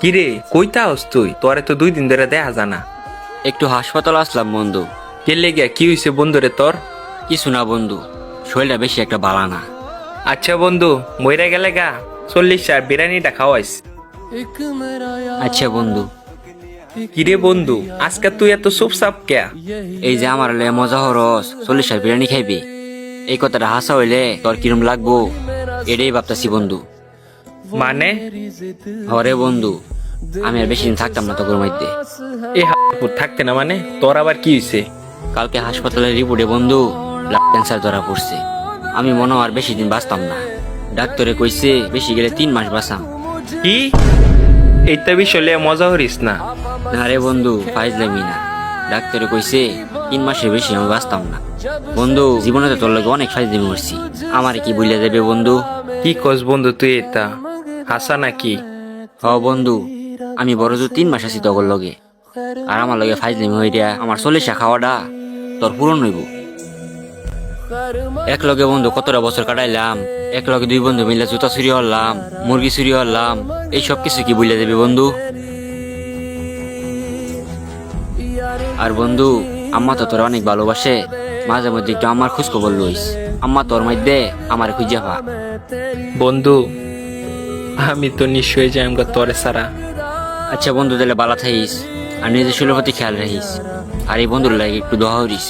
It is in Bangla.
কিরে কইতা হস তুই? তোরে তো 2 দিন ধরে দেখা জানা। একটু হাসপাতাল আসলাম বন্ধু। কেলে গিয়া কি হইছে বন্ধুরে তোর? কিছু না বন্ধু, শরীরটা বেশি একটা বালা না। আচ্ছা বন্ধু, মইরা গেলে গা 40 আর বিরিয়ানিটা খাওয়াইস। আচ্ছা বন্ধু, কিরে বন্ধু, আজকে তুই এত চুপচাপ কে? এই যে আমার লে মজা হরস 40 বিরিয়ানি খাইবি, এই কথাটা হাসা হইলে তোর কিরম লাগবো এটাই ভাবতাছি বন্ধু। মানে হরে বন্ধু, আমি আর বেশি দিন থাকতাম না তোর মধ্যে। এ হাপুর থাকতে না মানে তোর আবার কি হইছে? কালকে হাসপাতালের রিপোর্টে বন্ধু ব্লাড ক্যান্সার ধরা পড়ছে। আমি মনে হয় আর বেশি দিন বাঁচতাম না। ডাক্তারে কইছে বেশি গেলে 3 মাস বাঁচাম। কি এইটা বিষয় লিয়ে মজা হরিস না। না রে বন্ধু, ফাইজলামি না। ডাক্তারে কইছে 3 মাসের বেশি আমি বাঁচতাম না। বন্ধু, জীবনে তো তোর লগে অনেক ফাইজলামি করছি, আমার কি বুঝলে দেবে বন্ধু? কি কস বন্ধু তুই? এটা হাসা নাকি? হ বন্ধু, আমি বড় জোর 3 মাস আছি তগর লগে, আর আমার লগে ফাইজলামি হইয়া আমার 40 খাওয়াটা তোর পূরণ হইব। এক লগে বন্ধু কতটা বছর কাটাইলাম, এক লগে 2 বন্ধু মিলে জুতা চুরি হলাম, মুরগি চুরি হলাম, এই সব কিছু কি বুঝলে দেবে বন্ধু? আর বন্ধু, আম্মা তো তোর অনেক ভালোবাসে, মাঝে মধ্যে একটু আমার খোঁজ খবর লইস। আম্মা তোর মধ্যে আমার খুঁজে পা। বন্ধু আমি তো নিশ্চয়ই যাই আমগা তোরে সারা। আচ্ছা বন্ধু, তাহলে বালা থাইস আর নিজের শরীরের প্রতি খেয়াল রাখিস, আর এই বন্ধুর লাগে একটু দোয়া করিস।